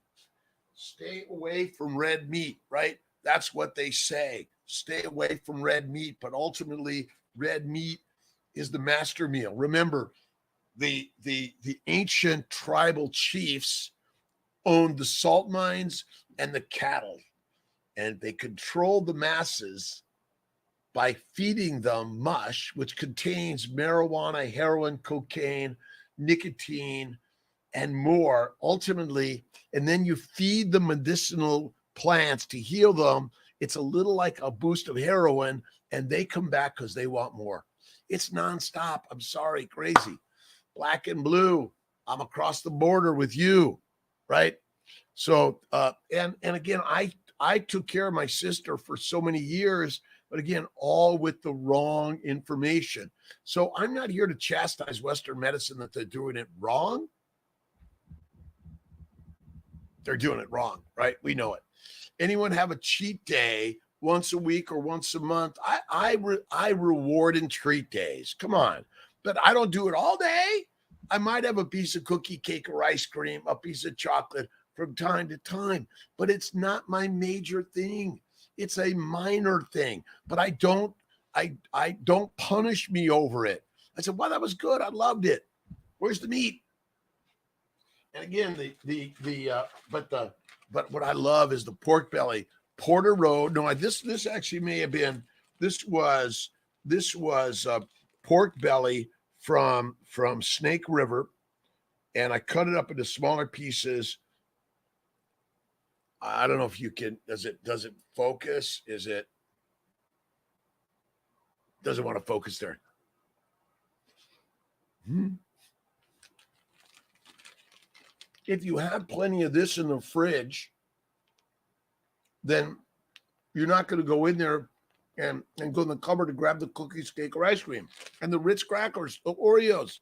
Stay away from red meat, right? That's what they say. Stay away from red meat. But ultimately, red meat is the master meal. Remember, the ancient tribal chiefs owned the salt mines and the cattle, and they controlled the masses by feeding them mush, which contains marijuana, heroin, cocaine, nicotine, and more, ultimately. And then you feed the medicinal plants to heal them. It's a little like a boost of heroin, and they come back because they want more. It's nonstop. I'm sorry, crazy. Black and blue. I'm across the border with you, right? So, and again, I took care of my sister for so many years, but again, all with the wrong information. So I'm not here to chastise Western medicine that they're doing it wrong. They're doing it wrong, right? We know it. Anyone have a cheat day once a week or once a month? I reward and treat days. Come on. But I don't do it all day. I might have a piece of cookie, cake, or ice cream, a piece of chocolate from time to time, but it's not my major thing. It's a minor thing, but I don't punish me over it. I said, well, that was good. I loved it. Where's the meat? And again, but what I love is the pork belly. Porter Road. No, this actually may have been, this was pork belly from Snake River, and I cut it up into smaller pieces. I don't know if you can, does it focus? Doesn't want to focus there. If you have plenty of this in the fridge, then you're not going to go in there and go in the cupboard to grab the cookies, cake, or ice cream. And the Ritz crackers, the Oreos,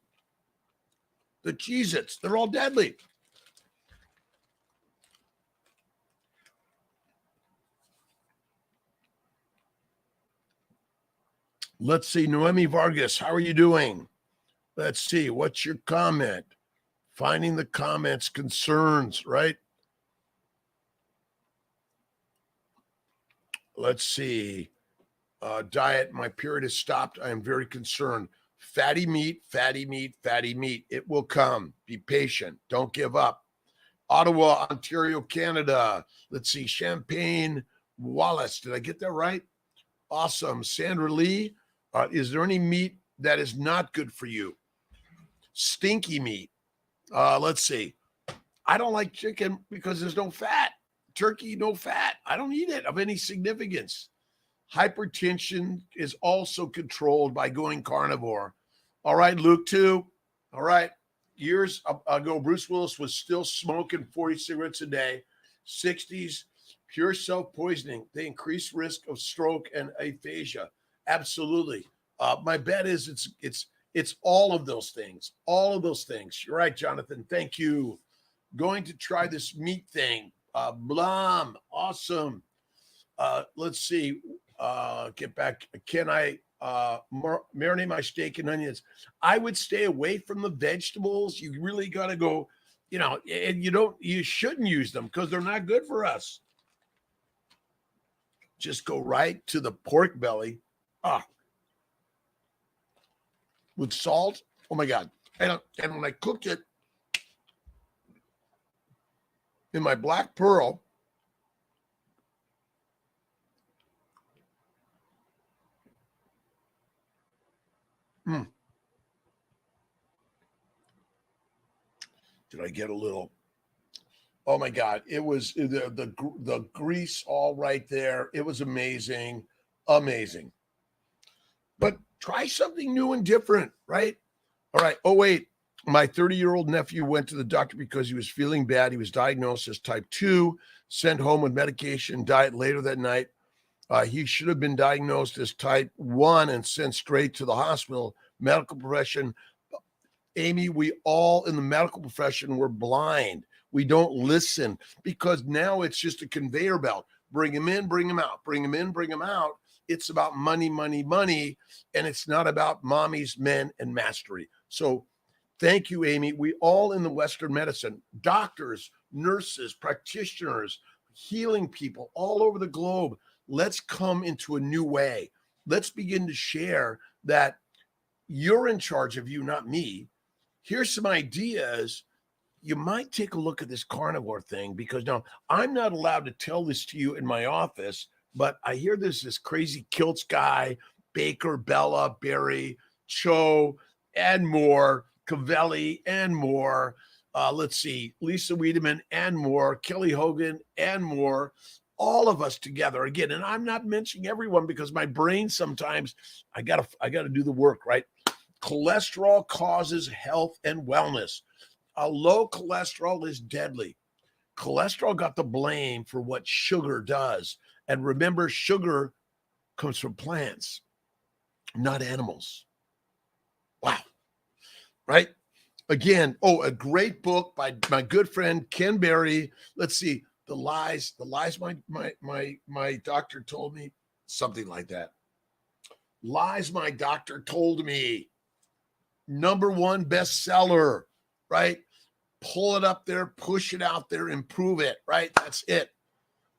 the Cheez-Its, they're all deadly. Let's see, Noemi Vargas, how are you doing? Let's see, what's your comment? Finding the comments, concerns, right? Let's see. Diet, my period has stopped. I am very concerned. Fatty meat, fatty meat, fatty meat. It will come. Be patient. Don't give up. Ottawa, Ontario, Canada. Let's see. Champagne, Wallace. Did I get that right? Awesome. Sandra Lee, is there any meat that is not good for you? Stinky meat. Let's see. I don't like chicken because there's no fat. Turkey, no fat. I don't eat it of any significance. Hypertension is also controlled by going carnivore. All right, Luke, too. All right. Years ago, Bruce Willis was still smoking 40 cigarettes a day. 60s, pure self-poisoning. They increase risk of stroke and aphasia. Absolutely. My bet is it's all of those things. All of those things. You're right, Jonathan. Thank you. Going to try this meat thing. Blom. Awesome. Let's see. Get back. Can I marinate my steak and onions? I would stay away from the vegetables. You really got to go, and you shouldn't use them because they're not good for us. Just go right to the pork belly. With salt. Oh my God. And when I cooked it in my black pearl, did I get a little Oh my God. It was the grease all right there. It was amazing. Amazing. But try something new and different, right? All right. Oh, wait. My 30-year-old nephew went to the doctor because he was feeling bad. He was diagnosed as type 2, sent home with medication, died later that night. He should have been diagnosed as type 1 and sent straight to the hospital. Medical profession. Amy, we all in the medical profession were blind. We don't listen because now it's just a conveyor belt. Bring him in, bring him out, bring him in, bring him out. It's about money, money, money, and it's not about mommies, men, and mastery. So thank you, Amy. We all in the Western medicine, doctors, nurses, practitioners, healing people all over the globe. Let's come into a new way. Let's begin to share that you're in charge of you, not me. Here's some ideas. You might take a look at this carnivore thing because now I'm not allowed to tell this to you in my office, but I hear there's this crazy Kiltz guy, Baker, Bella, Barry, Cho, and more, Cavelli, and more. Let's see, Lisa Wiedemann and more, Kelly Hogan and more, all of us together again. And I'm not mentioning everyone because my brain sometimes I gotta do the work, right? Cholesterol causes health and wellness. A low cholesterol is deadly. Cholesterol got the blame for what sugar does. And remember, sugar comes from plants, not animals. Wow. Right? Again, a great book by my good friend Ken Berry. Let's see, the lies my doctor told me, something like that. Lies my doctor told me. #1 bestseller, right? Pull it up there, push it out there, improve it, right? That's it.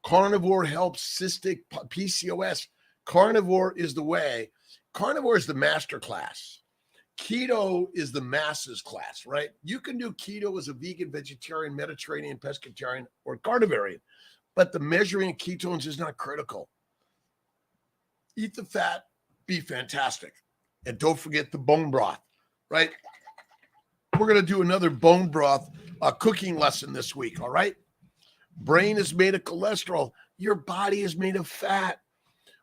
Carnivore helps cystic PCOS. Carnivore is the way. Carnivore is the master class. Keto is the masses class, right? You can do keto as a vegan, vegetarian, Mediterranean, pescatarian, or carnivorian, but the measuring of ketones is not critical. Eat the fat, be fantastic. And don't forget the bone broth, right? We're going to do another bone broth cooking lesson this week, all right? Brain is made of cholesterol. Your body is made of fat.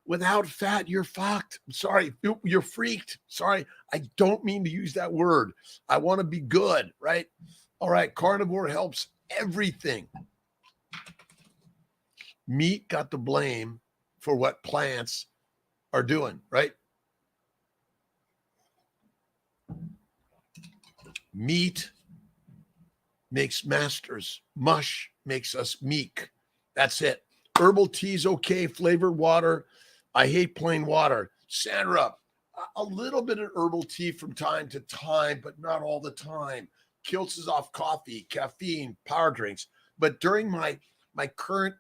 Without fat, you're fucked. Sorry, you're freaked. Sorry, I don't mean to use that word. I want to be good, right? All right, carnivore helps everything. Meat got the blame for what plants are doing, right? Meat makes masters. Mush makes us meek. That's it. Herbal tea's okay. Flavored water. I hate plain water. Sandra, a little bit of herbal tea from time to time, but not all the time. Kiltz is off coffee, caffeine, power drinks. But during my current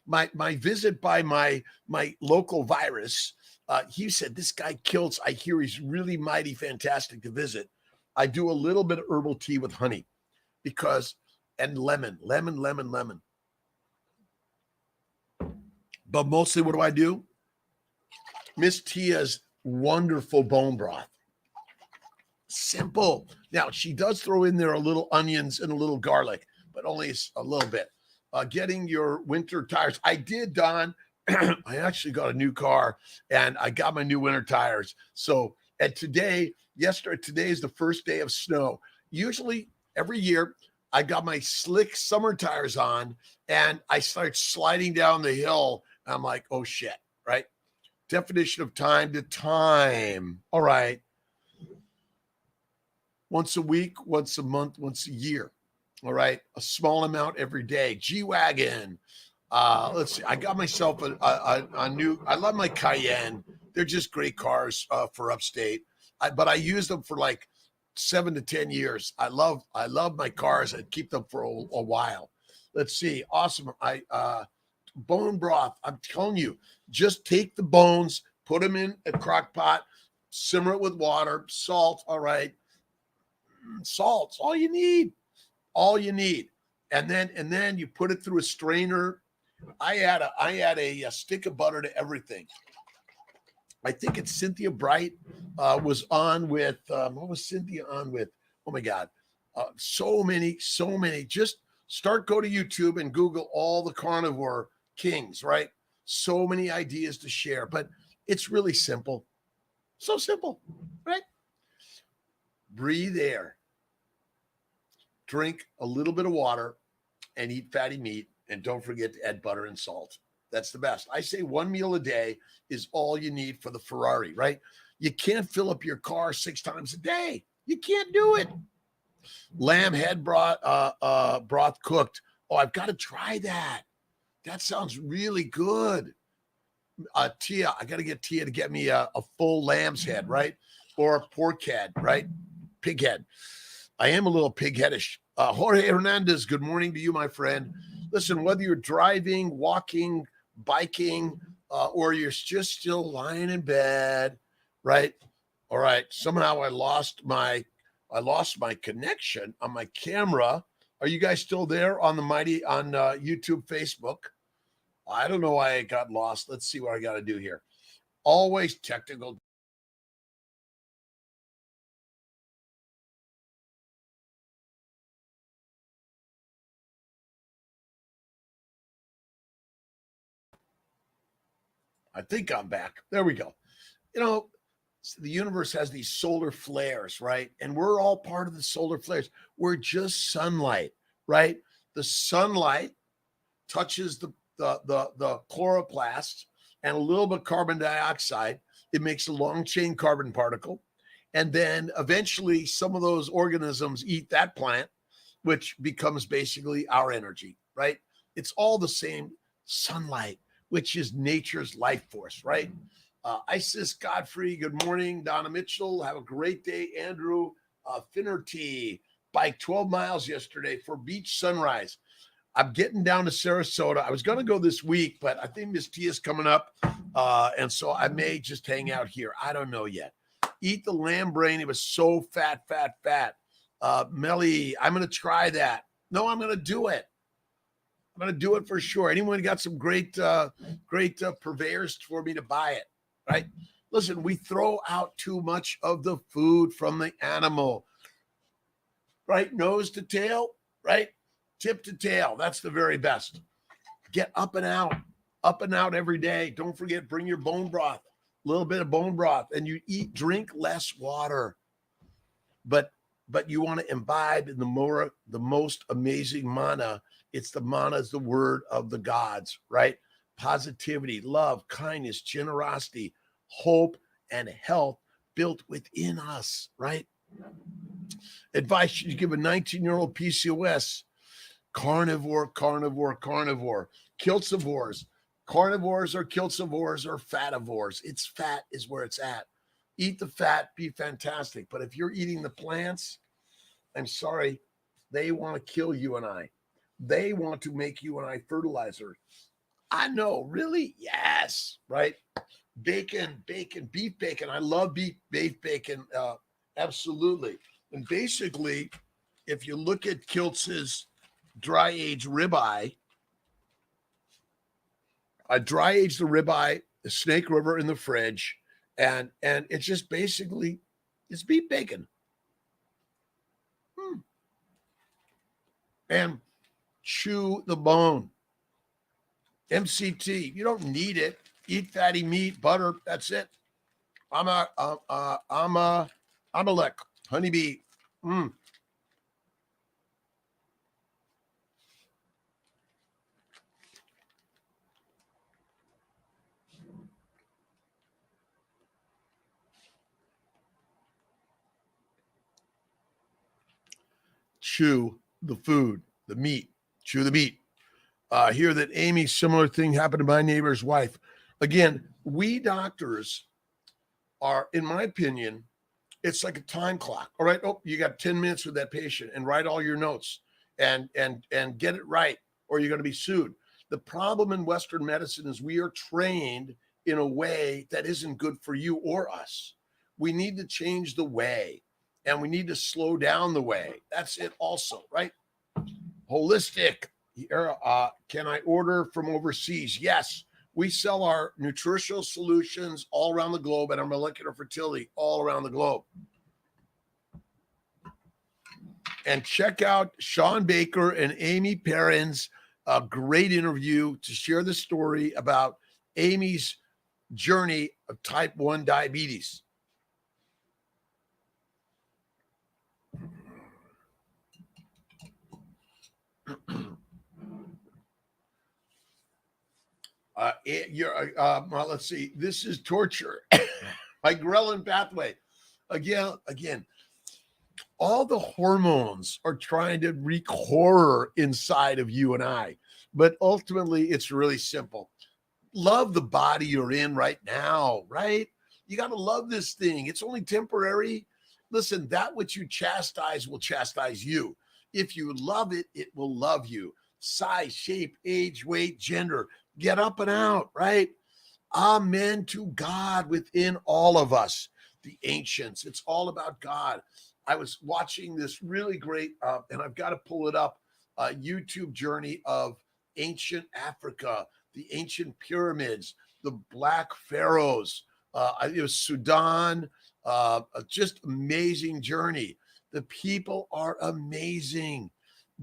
my visit by my local virus, he said, this guy Kiltz, I hear he's really mighty fantastic to visit. I do a little bit of herbal tea with honey and lemon. But mostly what do? Miss Tia's wonderful bone broth. Simple. Now, she does throw in there a little onions and a little garlic, but only a little bit. Getting your winter tires. I did, Don. I actually got a new car and I got my new winter tires. So, and today is the first day of snow. Usually every year I got my slick summer tires on and I start sliding down the hill. I'm like, oh shit, right? Definition of time to time. All right. Once a week, once a month, once a year. All right. A small amount every day. G-Wagon. Let's see. I got myself a new, I love my Cayenne. They're just great cars for upstate. But I use them for like 7 to 10 years. I love my cars and keep them for a while. Let's see. Awesome. Bone broth. I'm telling you, just take the bones, put them in a crock pot, simmer it with water, salt. All right. Salt's all you need. And then you put it through a strainer. I add a stick of butter to everything. I think it's Cynthia Bright was on with, what was Cynthia on with? Oh my God. So many. Just go to YouTube and Google all the carnivore kings, right? So many ideas to share, but it's really simple. So simple, right? Breathe air, drink a little bit of water, and eat fatty meat. And don't forget to add butter and salt. That's the best. I say one meal a day is all you need for the Ferrari, right? You can't fill up your car 6 times a day. You can't do it. Lamb head broth cooked. Oh, I've got to try that. That sounds really good. Tia, I got to get Tia to get me a full lamb's head, right? Or a pork head, right? Pig head. I am a little pig-headish. Jorge Hernandez, good morning to you, my friend. Listen, whether you're driving, walking, biking, or you're just still lying in bed, right? All right. Somehow I lost my connection on my camera. Are you guys still there on the on YouTube, Facebook? I don't know why I got lost. Let's see what I got to do here. Always technical. I think I'm back. There we go. You know, the universe has these solar flares, right? And we're all part of the solar flares. We're just sunlight, right? The sunlight touches the chloroplast and a little bit of carbon dioxide. It makes a long chain carbon particle. And then eventually some of those organisms eat that plant, which becomes basically our energy, right? It's all the same sunlight, which is nature's life force, right? Isis Godfrey, good morning. Donna Mitchell, have a great day. Andrew Finnerty, bike 12 miles yesterday for beach sunrise. I'm getting down to Sarasota. I was going to go this week, but I think Miss Tia's coming up. And so I may just hang out here. I don't know yet. Eat the lamb brain. It was so fat. Melly, I'm going to try that. No, I'm going to do it. I'm going to do it for sure. Anyone got some great purveyors for me to buy it, right? Listen, we throw out too much of the food from the animal, right? Nose to tail, right? Tip to tail. That's the very best. Get up and out every day. Don't forget, bring your bone broth, a little bit of bone broth, and you drink less water. But you want to imbibe in the most amazing mana. It's the mana is the word of the gods, right? Positivity, love, kindness, generosity, hope, and health built within us, right? Advice you give a 19-year-old PCOS. Carnivore. Kiltzivores. Carnivores or kiltzivores or fativores. It's fat is where it's at. Eat the fat, be fantastic. But if you're eating the plants, I'm sorry, they want to kill you and I. They want to make you and I fertilizer. I know, really? Yes, right? Bacon, beef bacon. I love beef bacon, absolutely. And basically, if you look at Kiltz's dry aged ribeye, I dry aged the ribeye, the Snake River in the fridge, and it's just basically it's beef bacon. And chew the bone. MCT, you don't need it. Eat fatty meat, butter. That's it. I'm a lick. Honeybee. Chew the food, the meat. Chew the meat. Hear that Amy, similar thing happened to my neighbor's wife. Again, we doctors are, in my opinion, it's like a time clock. All right. Oh, you got 10 minutes with that patient and write all your notes and get it right, or you're going to be sued. The problem in Western medicine is we are trained in a way that isn't good for you or us. We need to change the way, and we need to slow down the way. That's it also, right? Holistic. Can I order from overseas? Yes. We sell our nutritional solutions all around the globe and our molecular fertility all around the globe. And check out Sean Baker and Amy Perrin's great interview to share the story about Amy's journey of type 1 diabetes. Well, let's see. This is torture by ghrelin pathway. Again, all the hormones are trying to wreak horror inside of you and I, but ultimately it's really simple. Love the body you're in right now, right? You got to love this thing. It's only temporary. Listen, that which you chastise will chastise you. If you love it, it will love you. Size, shape, age, weight, gender, get up and out, right? Amen to God within all of us, the ancients. It's all about God. I was watching this really great, and I've got to pull it up, YouTube journey of ancient Africa, the ancient pyramids, the black pharaohs. It was Sudan, just amazing journey. The people are amazing.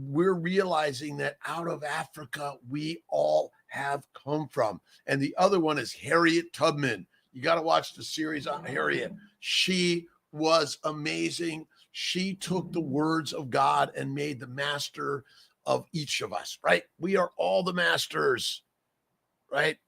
We're realizing that out of Africa, we all have come from. And the other one is Harriet Tubman. You got to watch the series on Harriet. She was amazing. She took the words of God and made the master of each of us, right? We are all the masters, right?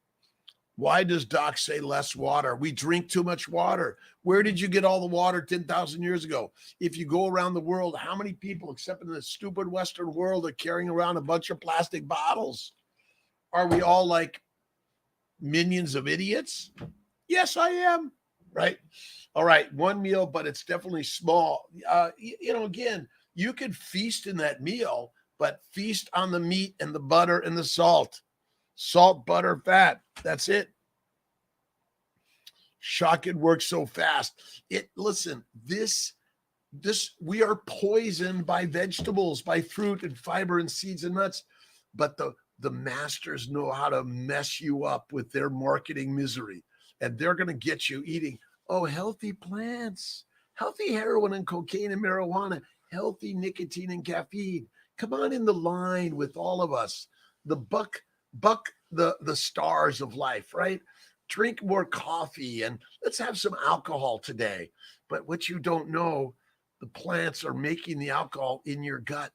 Why does Doc say less water? We drink too much water. Where did you get all the water 10,000 years ago? If you go around the world, how many people, except in the stupid Western world, are carrying around a bunch of plastic bottles? Are we all like minions of idiots? Yes, I am, right? All right, one meal, but it's definitely small. Again, you could feast in that meal, but feast on the meat and the butter and the salt. Salt, butter, fat. That's it. Shock, it works so fast. Listen, this we are poisoned by vegetables, by fruit and fiber and seeds and nuts, but the masters know how to mess you up with their marketing misery, and they're going to get you eating healthy plants, healthy heroin and cocaine and marijuana, healthy nicotine and caffeine. Come on in the line with all of us. The buck the stars of life, right? Drink more coffee and let's have some alcohol today. But what you don't know, the plants are making the alcohol in your gut,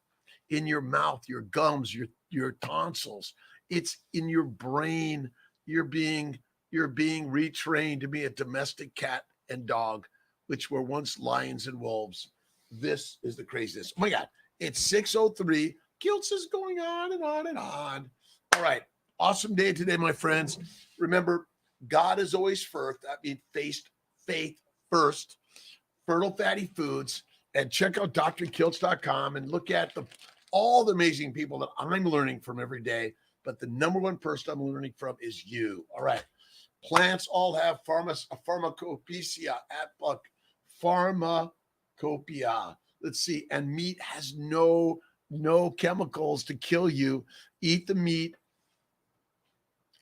in your mouth, your gums, your tonsils. It's in your brain. You're being retrained to be a domestic cat and dog, which were once lions and wolves. This is the craziness. Oh my God, it's 6:03. Kiltz is going on and on and on. All right. Awesome day today, my friends. Remember, God is always first. That means faith first. Fertile Fatty Foods. And check out drkiltz.com and look at all the amazing people that I'm learning from every day. But the number one person I'm learning from is you. All right. Plants all have pharmacopoeia at pharmacopoeia. Let's see. And meat has no chemicals to kill you. Eat the meat.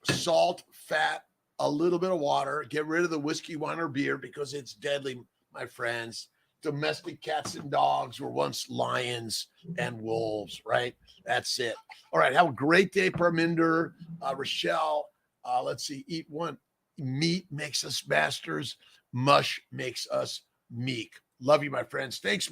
Salt, fat, a little bit of water. Get rid of the whiskey, wine, or beer because it's deadly, my friends. Domestic cats and dogs were once lions and wolves, right? That's it. All right. Have a great day, Parminder. Rochelle, let's see. Eat one. Meat makes us masters. Mush makes us meek. Love you, my friends. Thanks, man.